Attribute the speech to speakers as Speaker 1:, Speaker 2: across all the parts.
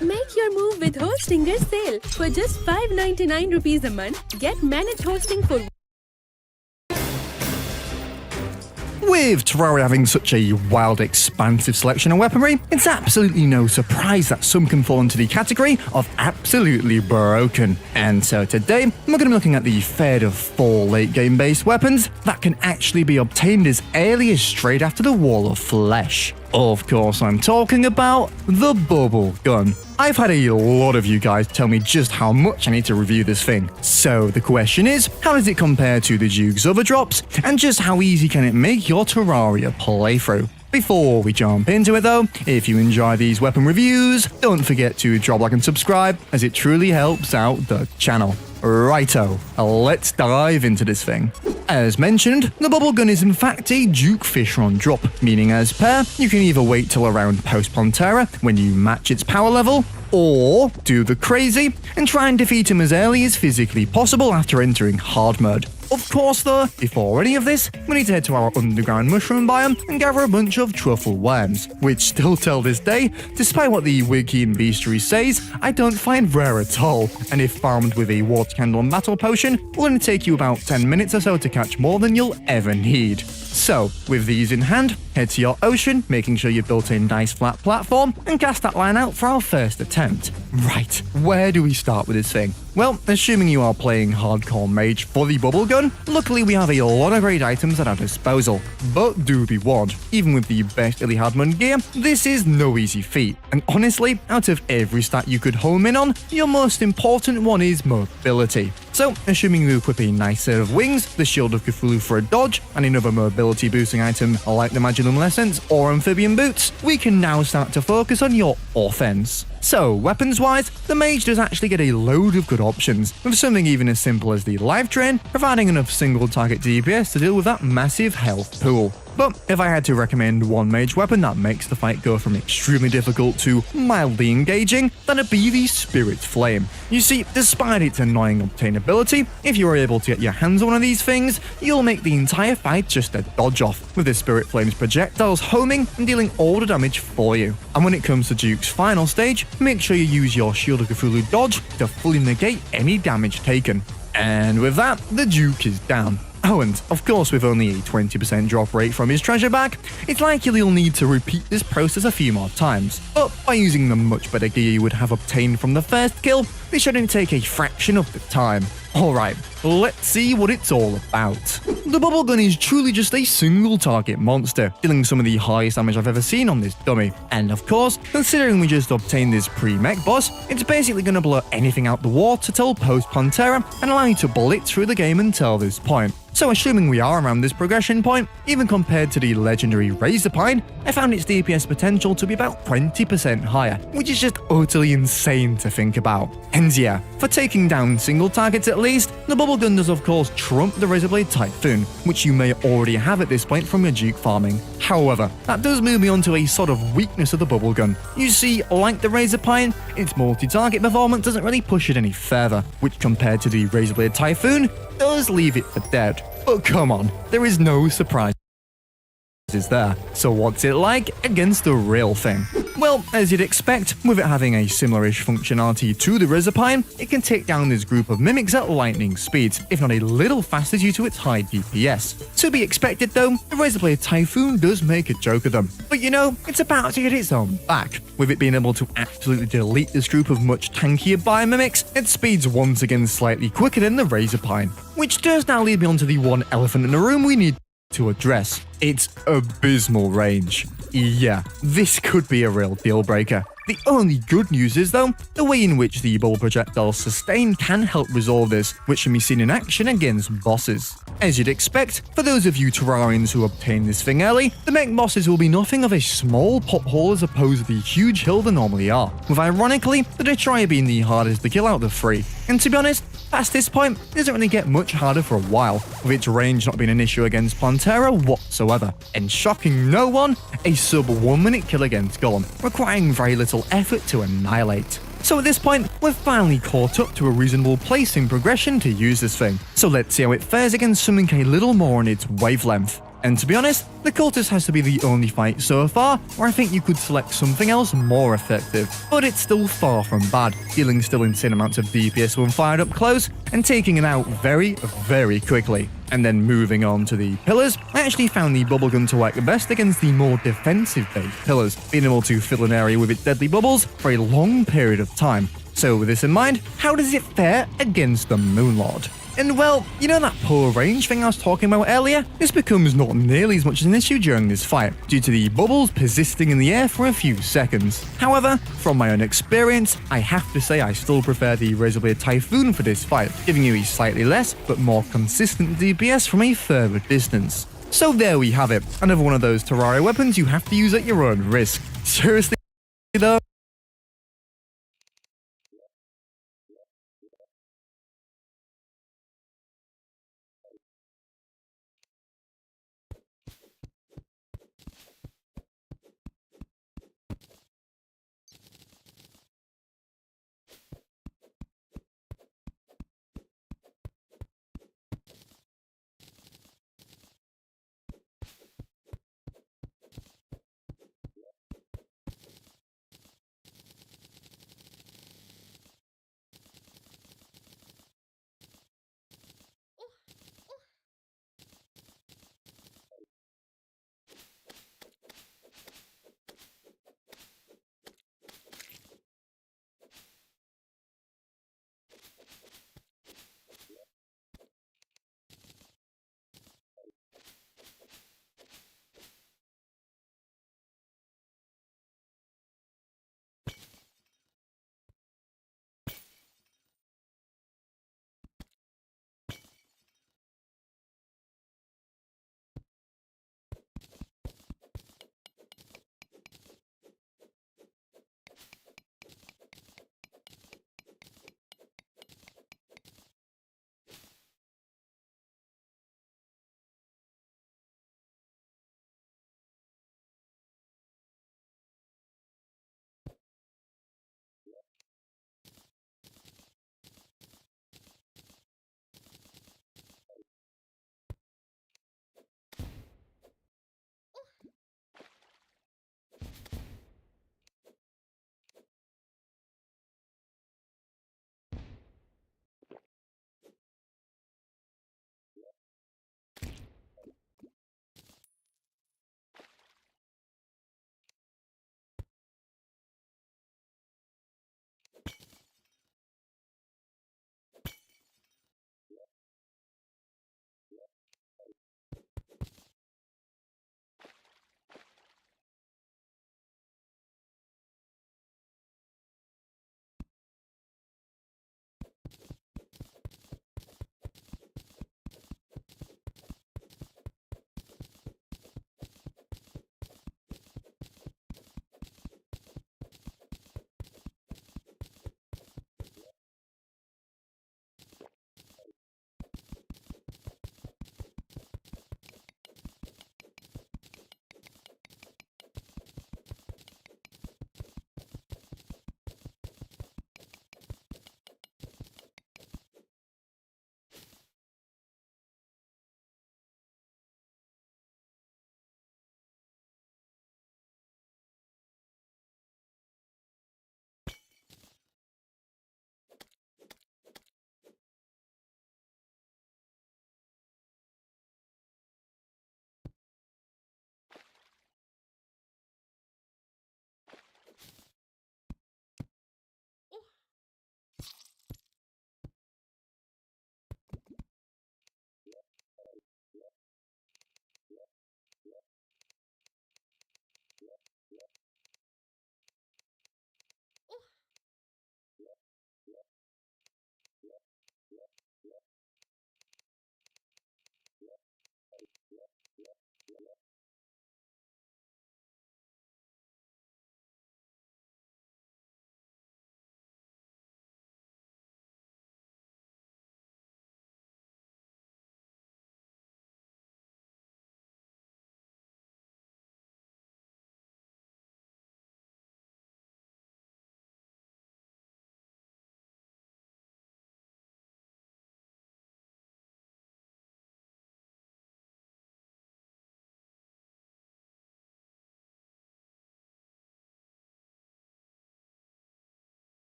Speaker 1: Make your move with Hostinger's sale. For just 599 rupees a month, get managed hosting for.
Speaker 2: With Terraria having such a wild, expansive selection of weaponry, it's absolutely no surprise that some can fall into the category of absolutely broken. And so today, we're going to be looking at the third of 4 late-game based weapons that can actually be obtained as early as straight after the Wall of Flesh. Of course, I'm talking about the Bubble Gun. I've had a lot of you guys tell me just how much I need to review this thing. So the question is, how does it compare to the Duke's other drops, and just how easy can it make your Terraria playthrough? Before we jump into it though, if you enjoy these weapon reviews, don't forget to drop a like and subscribe, as it truly helps out the channel. Righto, let's dive into this thing. As mentioned, the Bubble Gun is in fact a Duke Fishron drop, meaning as per, you can either wait till around post Pantera when you match its power level, or do the crazy and try and defeat him as early as physically possible after entering hard mode. Of course though, before any of this, we need to head to our underground mushroom biome and gather a bunch of truffle worms, which still till this day, despite what the wiki and bestiary says, I don't find rare at all, and if farmed with a water candle and battle potion, will only take you about 10 minutes or so to catch more than you'll ever need. So, with these in hand, head to your ocean, making sure you've built a nice flat platform, and cast that line out for our first attempt. Right, where do we start with this thing? Well, assuming you are playing hardcore mage for the Bubble Gun, luckily we have a lot of great items at our disposal. But do be warned, even with the best early hardmode gear, this is no easy feat. And honestly, out of every stat you could home in on, your most important one is mobility. So, assuming you equip a nice set of wings, the Shield of Cthulhu for a dodge, and another mobility boosting item like the Magilum Essence or Amphibian Boots, we can now start to focus on your offense. So, weapons-wise, the mage does actually get a load of good options, with something even as simple as the Life Drain, providing enough single-target DPS to deal with that massive health pool. But if I had to recommend one mage weapon that makes the fight go from extremely difficult to mildly engaging, then it'd be the Spirit Flame. You see, despite its annoying obtainability, if you are able to get your hands on one of these things, you'll make the entire fight just a dodge off, with the Spirit Flame's projectiles homing and dealing all the damage for you. And when it comes to Duke's final stage, make sure you use your Shield of Cthulhu dodge to fully negate any damage taken. And with that, the Duke is down. Oh, and of course with only a 20% drop rate from his treasure bag, it's likely you'll need to repeat this process a few more times. But by using the much better gear you would have obtained from the first kill, this shouldn't take a fraction of the time. Alright, let's see what it's all about. The Bubble Gun is truly just a single target monster, dealing some of the highest damage I've ever seen on this dummy. And of course, considering we just obtained this pre-mech boss, it's basically going to blow anything out the water till post-Pantera and allow you to blitz through the game until this point. So assuming we are around this progression point, even compared to the legendary Razorpine, I found its DPS potential to be about 20% higher, which is just utterly insane to think about. And yeah, for taking down single targets at least, the Bubble Gun does of course trump the Razorblade Typhoon, which you may already have at this point from your Duke farming. However, that does move me on to a sort of weakness of the Bubble Gun. You see, like the Razorpine, its multi-target performance doesn't really push it any further, which compared to the Razorblade Typhoon, does leave it for dead. But come on, there is no surprise there. So what's it like against the real thing? Well, as you'd expect, with it having a similar-ish functionality to the Razorpine, it can take down this group of mimics at lightning speeds, if not a little faster due to its high DPS. To be expected though, the Razorblade Typhoon does make a joke of them. But you know, it's about to get its own back, with it being able to absolutely delete this group of much tankier biomimics at speeds once again slightly quicker than the Razorpine. Which does now lead me onto the one elephant in the room we need to address. Its abysmal range. Yeah, this could be a real deal breaker. The only good news is though, the way in which the bubble projectiles sustain can help resolve this, which can be seen in action against bosses. As you'd expect, for those of you Terrarians who obtain this thing early, the mech bosses will be nothing of a small pothole as opposed to the huge hill they normally are, with ironically, the Detroit being the hardest to kill out of the three. And to be honest, past this point, it doesn't really get much harder for a while, with its range not being an issue against Pantera whatsoever. And shocking no one, a sub 1 minute kill against Golem, requiring very little effort to annihilate. So at this point, we're finally caught up to a reasonable place in progression to use this thing. So let's see how it fares against something a little more on its wavelength. And to be honest, the Cultist has to be the only fight so far where I think you could select something else more effective, but it's still far from bad, dealing still insane amounts of DPS when fired up close, and taking it out very, very quickly. And then moving on to the pillars, I actually found the bubble gun to work the best against the more defensive-based pillars, being able to fill an area with its deadly bubbles for a long period of time. So with this in mind, how does it fare against the Moonlord? And well, you know that poor range thing I was talking about earlier? This becomes not nearly as much as an issue during this fight, due to the bubbles persisting in the air for a few seconds. However, from my own experience, I have to say I still prefer the Razorblade Typhoon for this fight, giving you a slightly less but more consistent DPS from a further distance. So there we have it, another one of those Terraria weapons you have to use at your own risk. Seriously though?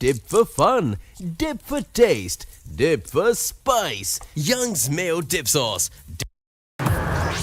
Speaker 3: Dip for fun, dip for taste, dip for spice. Young's Mayo Dip Sauce.
Speaker 2: I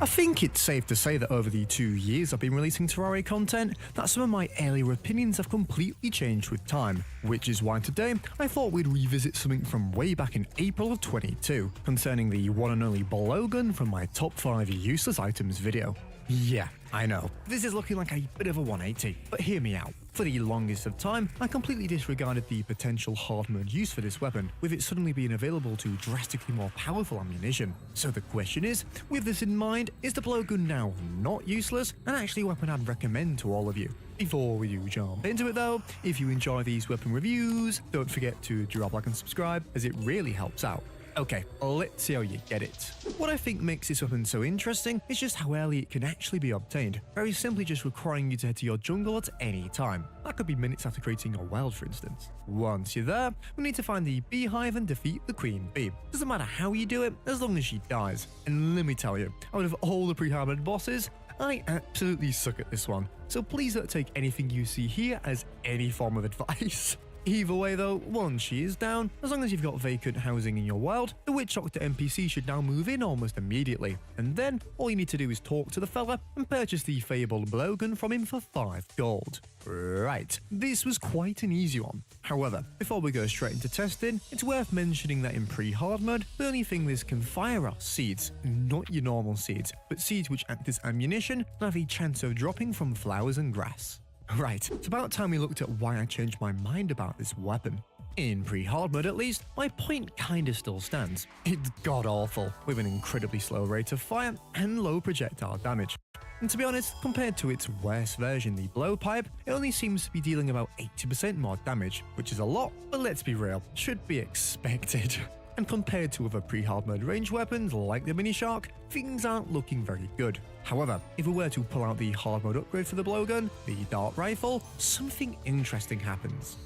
Speaker 2: think it's safe to say that over the 2 years I've been releasing Terraria content, that some of my earlier opinions have completely changed with time, which is why today I thought we'd revisit something from way back in April of 22, concerning the one and only blowgun from my top 5 useless items video. Yeah, I know, this is looking like a bit of a 180, but hear me out. For the longest of time, I completely disregarded the potential hard mode use for this weapon, with it suddenly being available to drastically more powerful ammunition. So the question is, with this in mind, is the blowgun now not useless and actually a weapon I'd recommend to all of you? Before we do jump into it though, if you enjoy these weapon reviews, don't forget to drop like and subscribe, as it really helps out. Okay, let's see how you get it. What I think makes this weapon so interesting is just how early it can actually be obtained, very simply just requiring you to head to your jungle at any time. That could be minutes after creating your world, for instance. Once you're there, we need to find the beehive and defeat the queen bee. Doesn't matter how you do it, as long as she dies. And let me tell you, out of all the pre-harbored bosses, I absolutely suck at this one, so please don't take anything you see here as any form of advice. Either way though, once she is down, as long as you've got vacant housing in your world, the Witch Doctor NPC should now move in almost immediately, and then all you need to do is talk to the fella and purchase the fabled blowgun from him for 5 gold. Right, this was quite an easy one. However, before we go straight into testing, it's worth mentioning that in pre-hard mode, the only thing this can fire are seeds, not your normal seeds, but seeds which act as ammunition and have a chance of dropping from flowers and grass. Right, it's about time we looked at why I changed my mind about this weapon. In pre-hard mode at least, my point kinda still stands. It's god-awful, with an incredibly slow rate of fire and low projectile damage. And to be honest, compared to its worst version, the blowpipe, it only seems to be dealing about 80% more damage, which is a lot, but let's be real, should be expected. And compared to other pre-hard mode range weapons like the Mini Shark, things aren't looking very good. However, if we were to pull out the hard mode upgrade for the blowgun, the dart rifle, something interesting happens.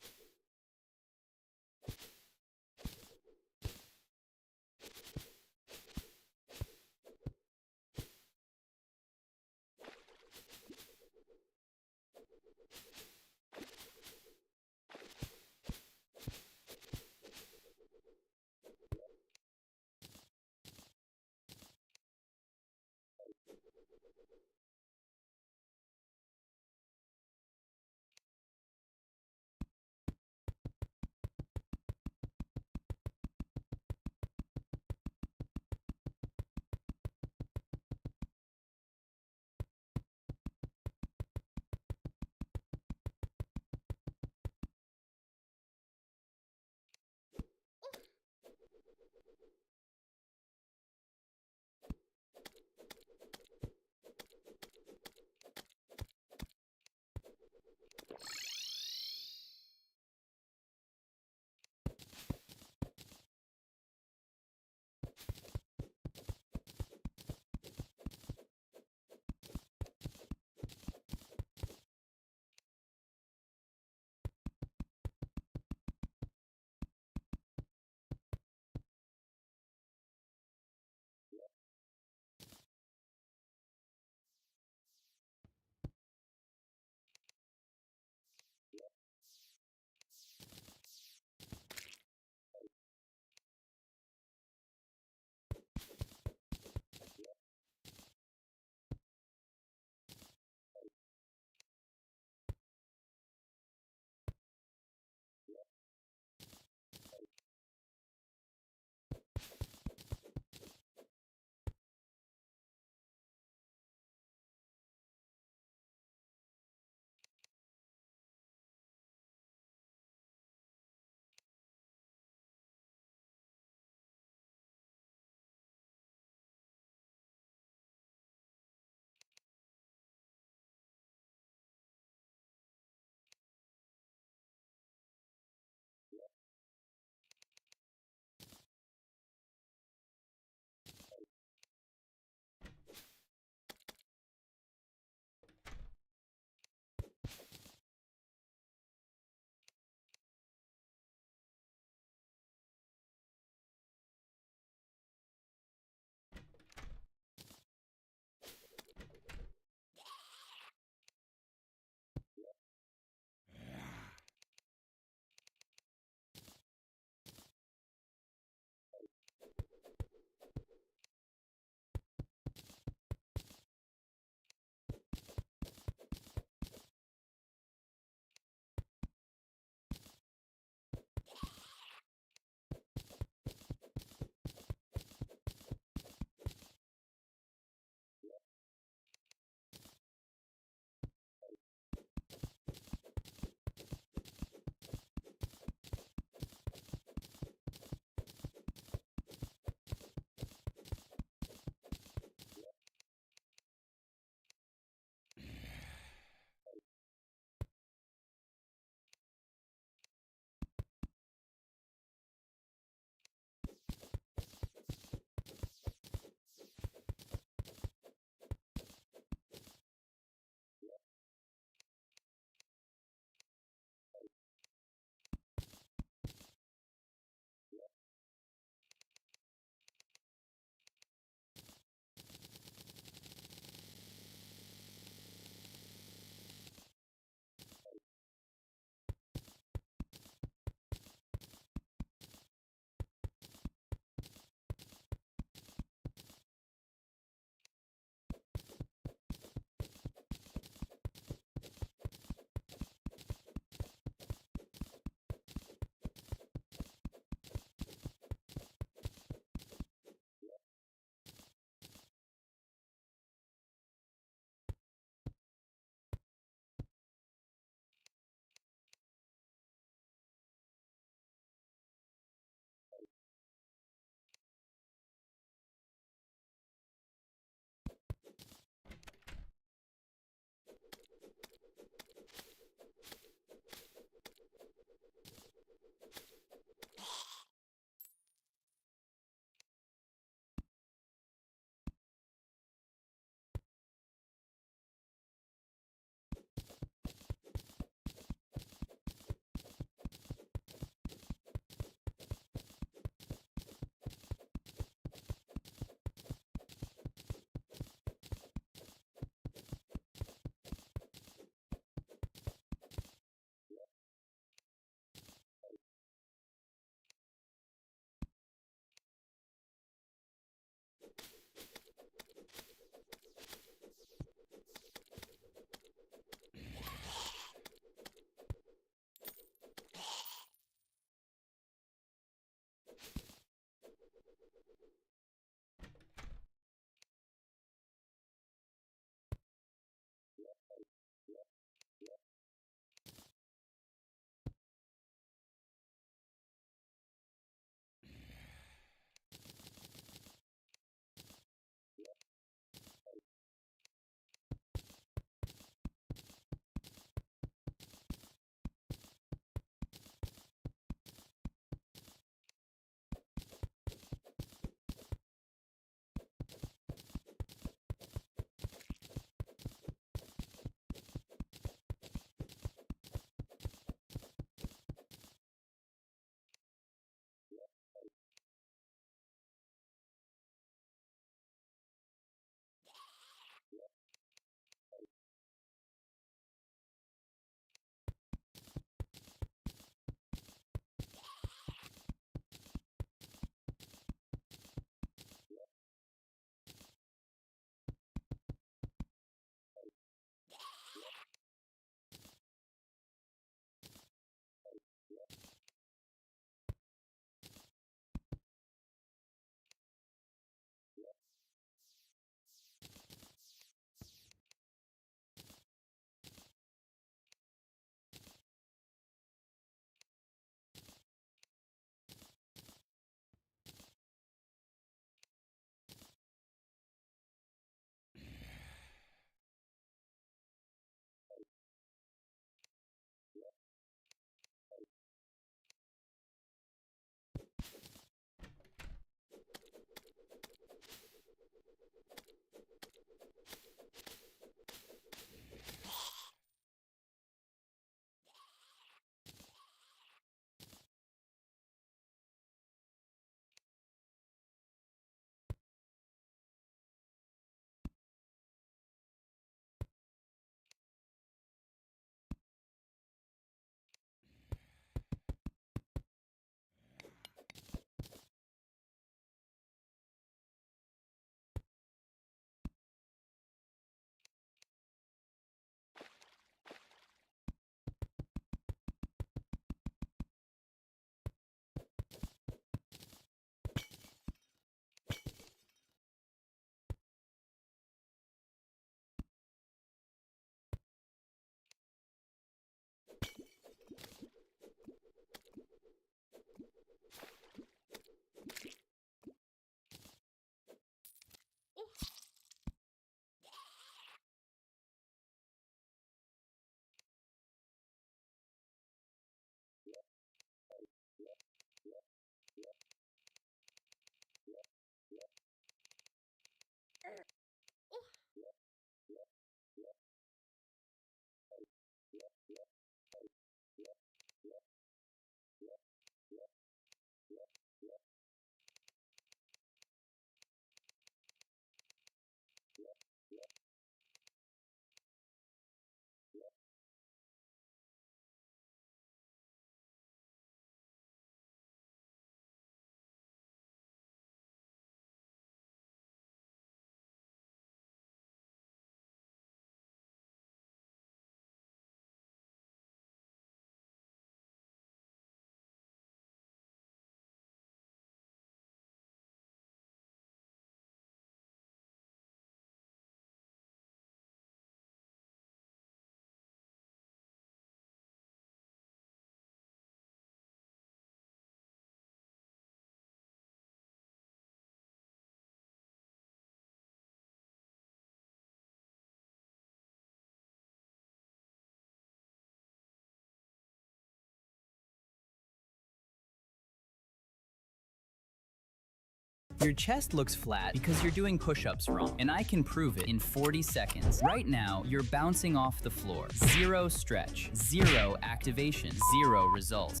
Speaker 4: Your chest looks flat because you're doing push-ups wrong, and I can prove it in 40 seconds. Right now, you're bouncing off the floor. 0 stretch, 0 activation, 0 results.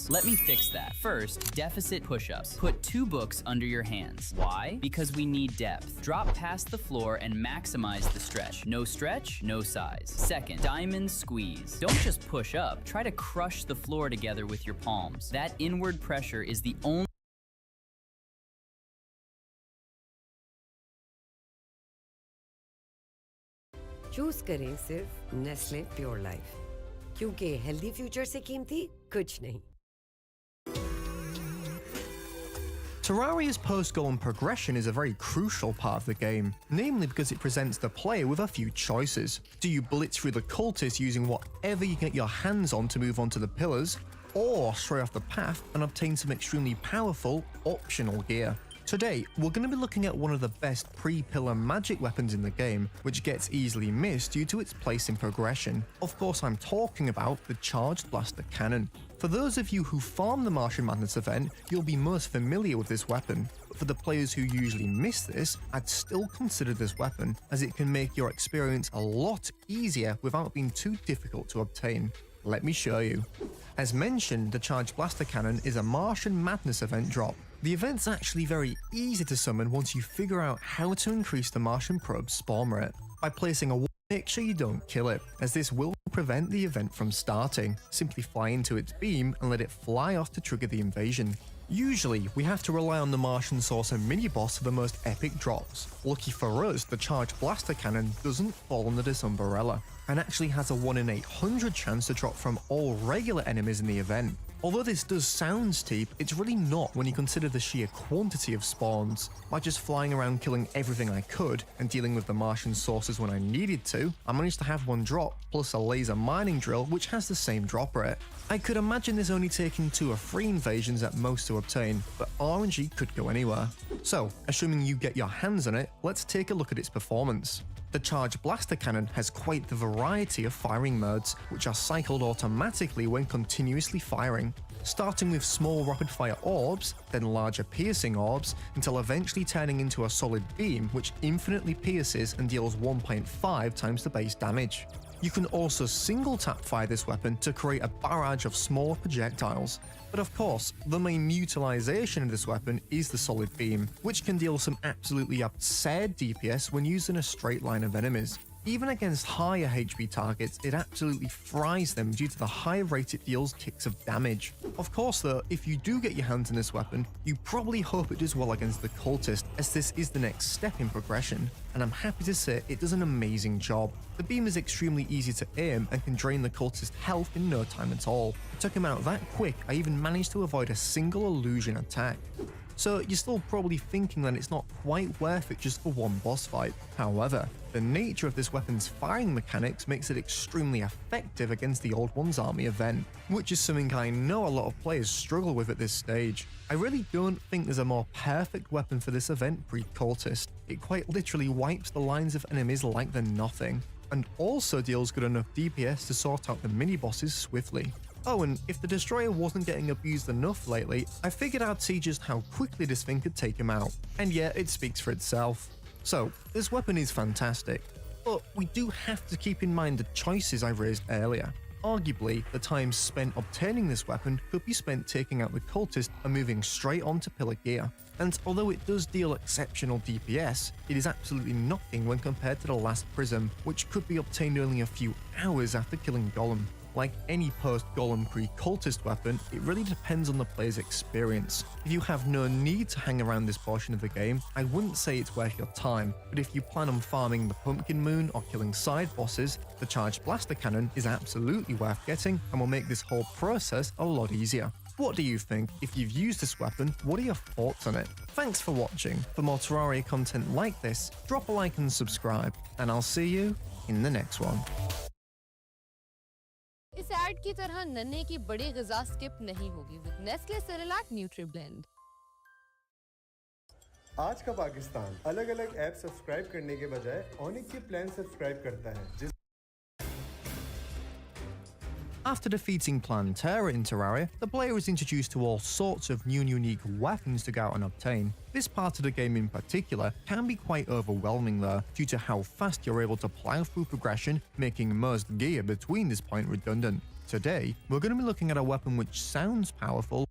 Speaker 4: Let me fix that. First, deficit push-ups. Put 2 books under your hands. Why? Because we need depth. Drop past the floor and maximize the stretch. No stretch, no size. Second, diamond squeeze. Don't just push up. Try to crush the floor together with your palms. That inward pressure is the only
Speaker 5: choose करें सिर्फ Nestle pure life, क्योंकि healthy future से कीमती कुछ नहीं।
Speaker 2: Terraria's post-golem progression is a very crucial part of the game, namely because it presents the player with a few choices. Do you blitz through the cultists using whatever you can get your hands on to move onto the pillars, or stray off the path and obtain some extremely powerful, optional gear? Today, we're going to be looking at one of the best pre-pillar magic weapons in the game, which gets easily missed due to its place in progression. Of course, I'm talking about the Charged Blaster Cannon. For those of you who farm the Martian Madness event, you'll be most familiar with this weapon, but for the players who usually miss this, I'd still consider this weapon, as it can make your experience a lot easier without being too difficult to obtain. Let me show you. As mentioned, the Charged Blaster Cannon is a Martian Madness event drop. The event's actually very easy to summon once you figure out how to increase the Martian probe's spawn rate. By placing a wall, make sure you don't kill it, as this will prevent the event from starting. Simply fly into its beam and let it fly off to trigger the invasion. Usually, we have to rely on the Martian Saucer mini-boss for the most epic drops. Lucky for us, the Charged Blaster Cannon doesn't fall under this umbrella, and actually has a 1 in 800 chance to drop from all regular enemies in the event. Although this does sound steep, it's really not when you consider the sheer quantity of spawns. By just flying around killing everything I could, and dealing with the Martian sources when I needed to, I managed to have one drop, plus a laser mining drill which has the same drop rate. I could imagine this only taking 2 or 3 invasions at most to obtain, but RNG could go anywhere. So, assuming you get your hands on it, let's take a look at its performance. The Charged Blaster Cannon has quite the variety of firing modes, which are cycled automatically when continuously firing, starting with small rapid-fire orbs, then larger piercing orbs, until eventually turning into a solid beam which infinitely pierces and deals 1.5 times the base damage. You can also single-tap fire this weapon to create a barrage of smaller projectiles. But of course, the main utilization of this weapon is the solid beam, which can deal some absolutely absurd DPS when used in a straight line of enemies. Even against higher HP targets, it absolutely fries them due to the high rate it deals kicks of damage. Of course though, if you do get your hands on this weapon, you probably hope it does well against the cultist, as this is the next step in progression, and I'm happy to say it does an amazing job. The beam is extremely easy to aim and can drain the cultist health in no time at all. I took him out that quick, I even managed to avoid a single illusion attack. So you're still probably thinking that it's not quite worth it just for one boss fight. However, the nature of this weapon's firing mechanics makes it extremely effective against the Old One's Army event, which is something I know a lot of players struggle with at this stage. I really don't think there's a more perfect weapon for this event pre-cultist. It quite literally wipes the lines of enemies like they're nothing, and also deals good enough DPS to sort out the mini-bosses swiftly. Oh, and if the Destroyer wasn't getting abused enough lately, I figured I'd see just how quickly this thing could take him out. And yeah, it speaks for itself. So, this weapon is fantastic, but we do have to keep in mind the choices I raised earlier. Arguably, the time spent obtaining this weapon could be spent taking out the cultist and moving straight onto pillar gear. And although it does deal exceptional DPS, it is absolutely nothing when compared to the last prism, which could be obtained only a few hours after killing Golem. Like any post-Golem pre-cultist weapon, it really depends on the player's experience. If you have no need to hang around this portion of the game, I wouldn't say it's worth your time, but if you plan on farming the Pumpkin Moon or killing side bosses, the Charged Blaster Cannon is absolutely worth getting and will make this whole process a lot easier. What do you think? If you've used this weapon, what are your thoughts on it? Thanks for watching. For more Terraria content like this, drop a like and subscribe, and I'll see you in the next one.
Speaker 6: इस add की तरह नन्हे की बड़ी ग़िज़ा skip नहीं होगी with Nestle Cerelac nutri blend.
Speaker 7: आज का पाकिस्तान अलग अलग ऐप सब्सक्राइब करने के बजाय ऑनिक के प्लान सब्सक्राइब करता है
Speaker 2: After defeating Plantera in Terraria, the player is introduced to all sorts of new and unique weapons to go out and obtain. This part of the game in particular can be quite overwhelming though, due to how fast you're able to plow through progression, making most gear between this point redundant. Today, we're going to be looking at a weapon which sounds powerful,